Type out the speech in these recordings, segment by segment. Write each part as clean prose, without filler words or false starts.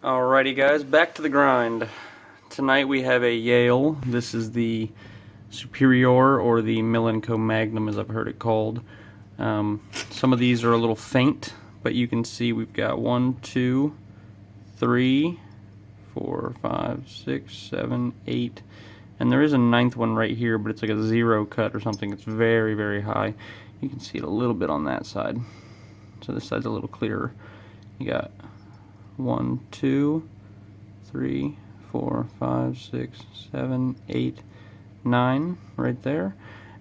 Alrighty guys, back to the grind. Tonight we have a Yale. This is the Superior, or the Millenco Magnum as I've heard it called. Some of these are a little faint, but you can see we've got 1, 2, 3, 4, 5, 6, 7, 8, and there is a 9th one right here, but it's like a 0 cut or something. It's very, very high. You can see it a little bit on that side. So this side's a little clearer. You got 1, 2, 3, 4, 5, 6, 7, 8, 9 right there.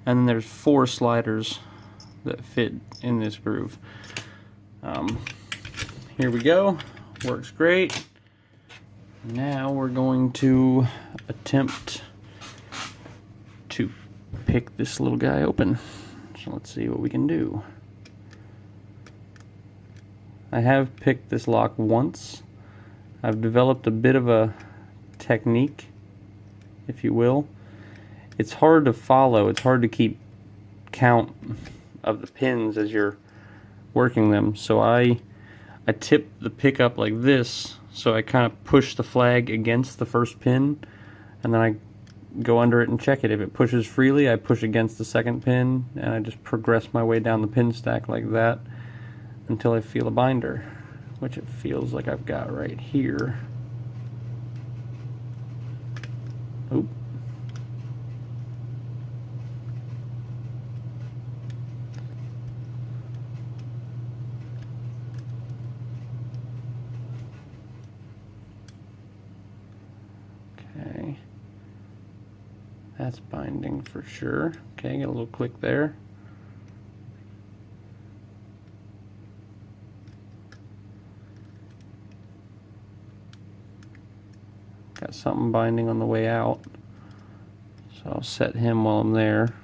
And then there's 4 sliders that fit in this groove. Here we go. Works great. Now we're going to attempt to pick this little guy open. So let's see what we can do. I have picked this lock once. I've developed a bit of a technique, if you will. It's hard to follow. It's hard to keep count of the pins as you're working them. So I tip the pick up like this, so I kind of push the flag against the first pin, and then I go under it and check it. If it pushes freely, I push against the second pin, and I just progress my way down the pin stack like that until I feel a binder, which it feels like I've got right here. Oop. Okay. That's binding for sure. Okay, get a little click there. Got something binding on the way out, so I'll set him while I'm there.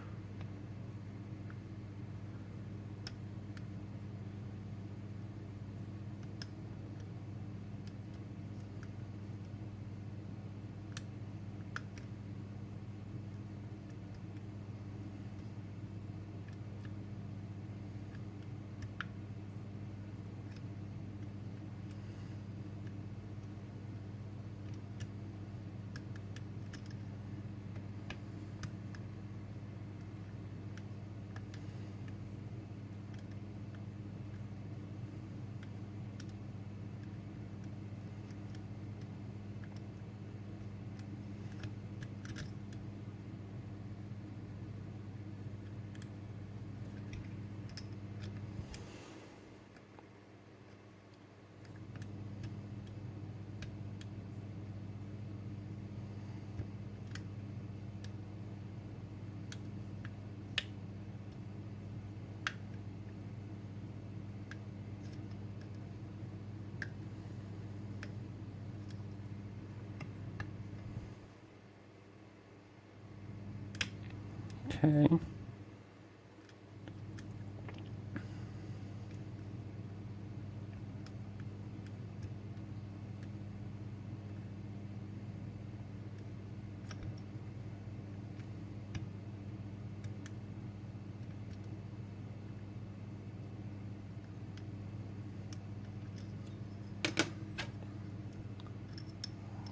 Okay.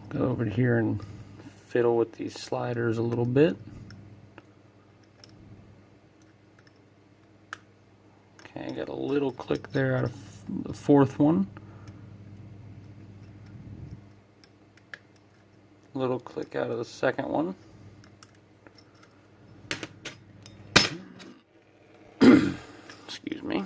Go over here and fiddle with these sliders a little bit. Okay, got a little click there out of the 4th one. Little click out of the 2nd one. Excuse me.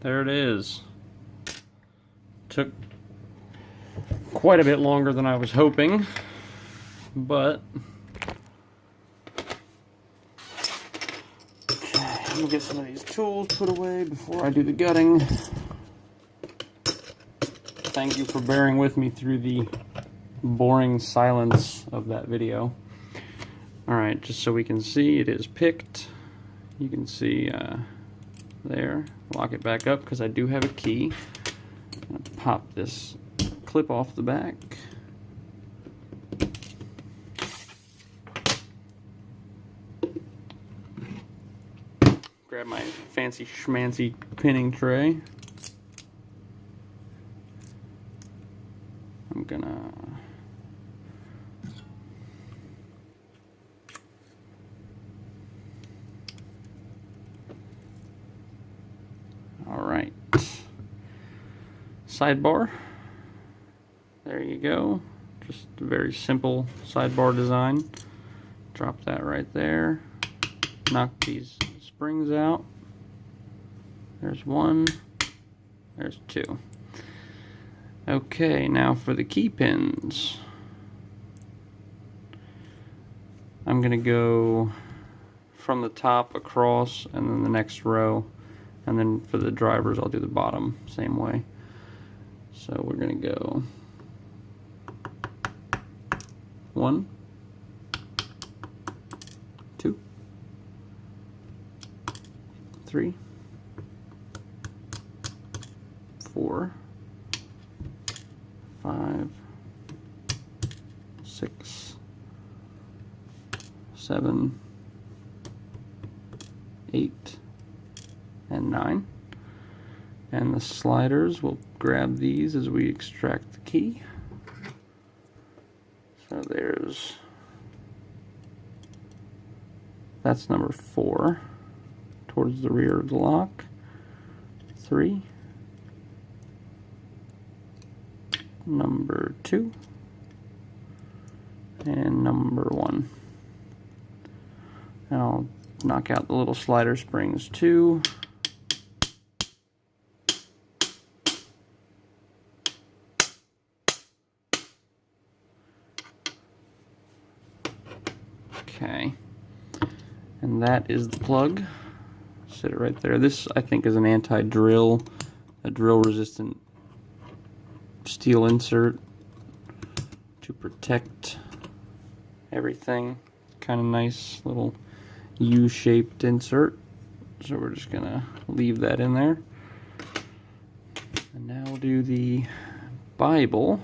there it is. Took quite a bit longer than I was hoping, but I'm gonna get some of these tools put away before I do the gutting. Thank you for bearing with me through the boring silence of that video. Alright, just so we can see, it is picked. You can see there. Lock it back up because I do have a key. I'm going to pop this clip off the back. Grab my fancy schmancy pinning tray. I'm gonna alright. Sidebar. There you go. Just a very simple sidebar design. Drop that right there. Knock these springs out. There's one. There's two. Okay, now for the key pins. I'm going to go from the top across and then the next row. And then for the drivers, I'll do the bottom same way. So we're going to go 1, 2, 3, 4, 5, 6, 7, 8, and 9. And the sliders, we'll grab these as we extract the key. So that's number 4 towards the rear of the lock. 3, number 2, and number 1. And I'll knock out the little slider springs too. Okay, and that is the plug. Sit it right there. This, I think, is an anti-drill, a drill-resistant steel insert to protect everything. Kind of nice little U-shaped insert. So we're just gonna leave that in there. And now we'll do the Bible.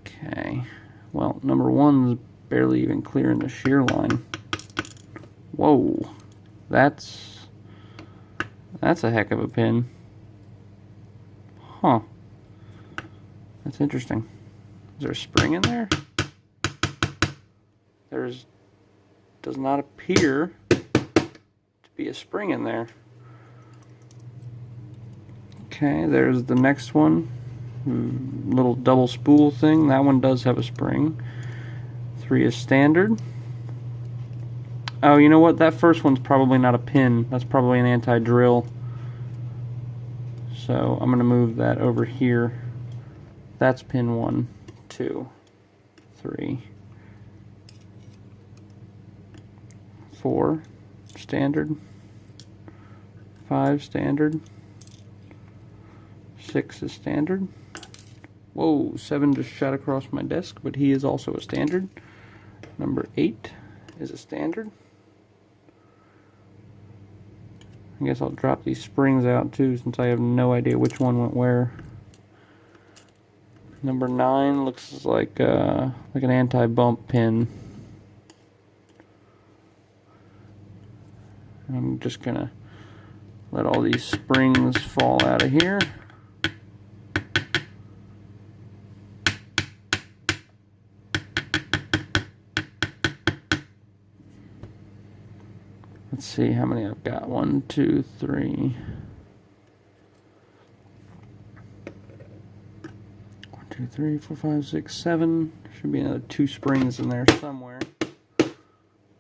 Okay. Well, number 1's barely even clearing the shear line. Whoa, that's a heck of a pin. Huh. That's interesting. Is there a spring in there? Does not appear to be a spring in there. Okay, there's the next one. Little double spool thing. That one does have a spring. 3 is standard. Oh, you know what? That first one's probably not a pin. That's probably an anti-drill. So I'm going to move that over here. That's pin 1, 2, 3, 4, standard. 5, standard. 6 is standard. Whoa, 7 just shot across my desk, but he is also a standard. Number 8 is a standard. I guess I'll drop these springs out too, since I have no idea which one went where. Number 9 looks like an anti-bump pin. I'm just gonna let all these springs fall out of here. Let's see how many I've got. 1, 2, 3. 1, 2, 3, 4, 5, 6, 7. Should be another 2 springs in there somewhere.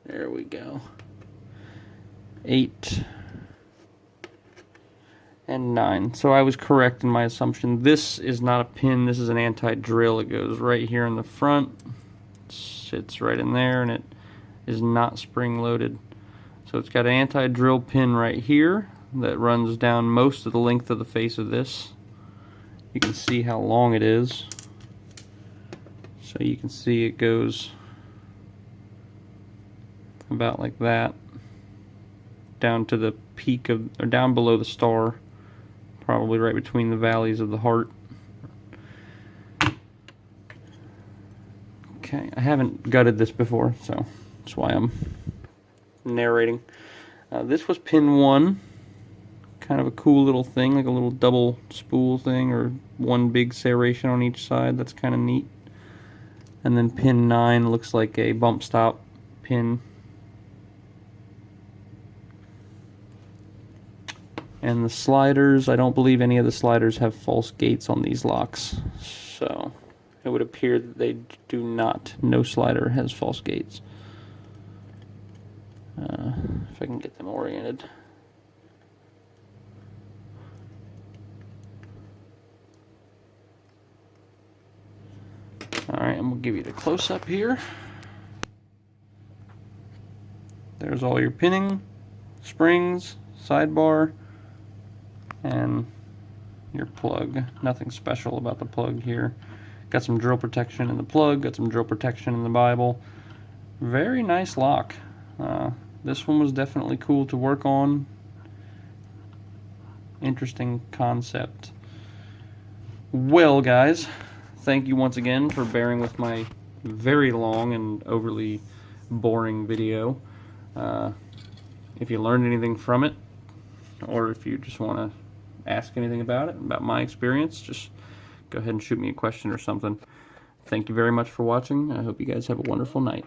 There we go. 8, and 9. So I was correct in my assumption. This is not a pin, this is an anti-drill. It goes right here in the front, sits right in there, and it is not spring-loaded. So it's got an anti-drill pin right here that runs down most of the length of the face of this. You can see how long it is. So you can see it goes about like that, down to the peak of, or down below the star, probably right between the valleys of the heart. Okay, I haven't gutted this before, so that's why I'm narrating. This was pin 1, kind of a cool little thing, like a little double spool thing, or one big serration on each side. That's kind of neat. And then pin 9 looks like a bump stop pin. And the sliders, I don't believe any of the sliders have false gates on these locks. So it would appear that they do not. No slider has false gates. If I can get them oriented. Alright, and we'll give you the close-up here. There's all your pinning, springs, sidebar, and your plug. Nothing special about the plug here. Got some drill protection in the plug, got some drill protection in the Bible. Very nice lock. This one was definitely cool to work on. Interesting concept. Well, guys, thank you once again for bearing with my very long and overly boring video. If you learned anything from it, or if you just want to ask anything about it, about my experience, just go ahead and shoot me a question or something. Thank you very much for watching. I hope you guys have a wonderful night.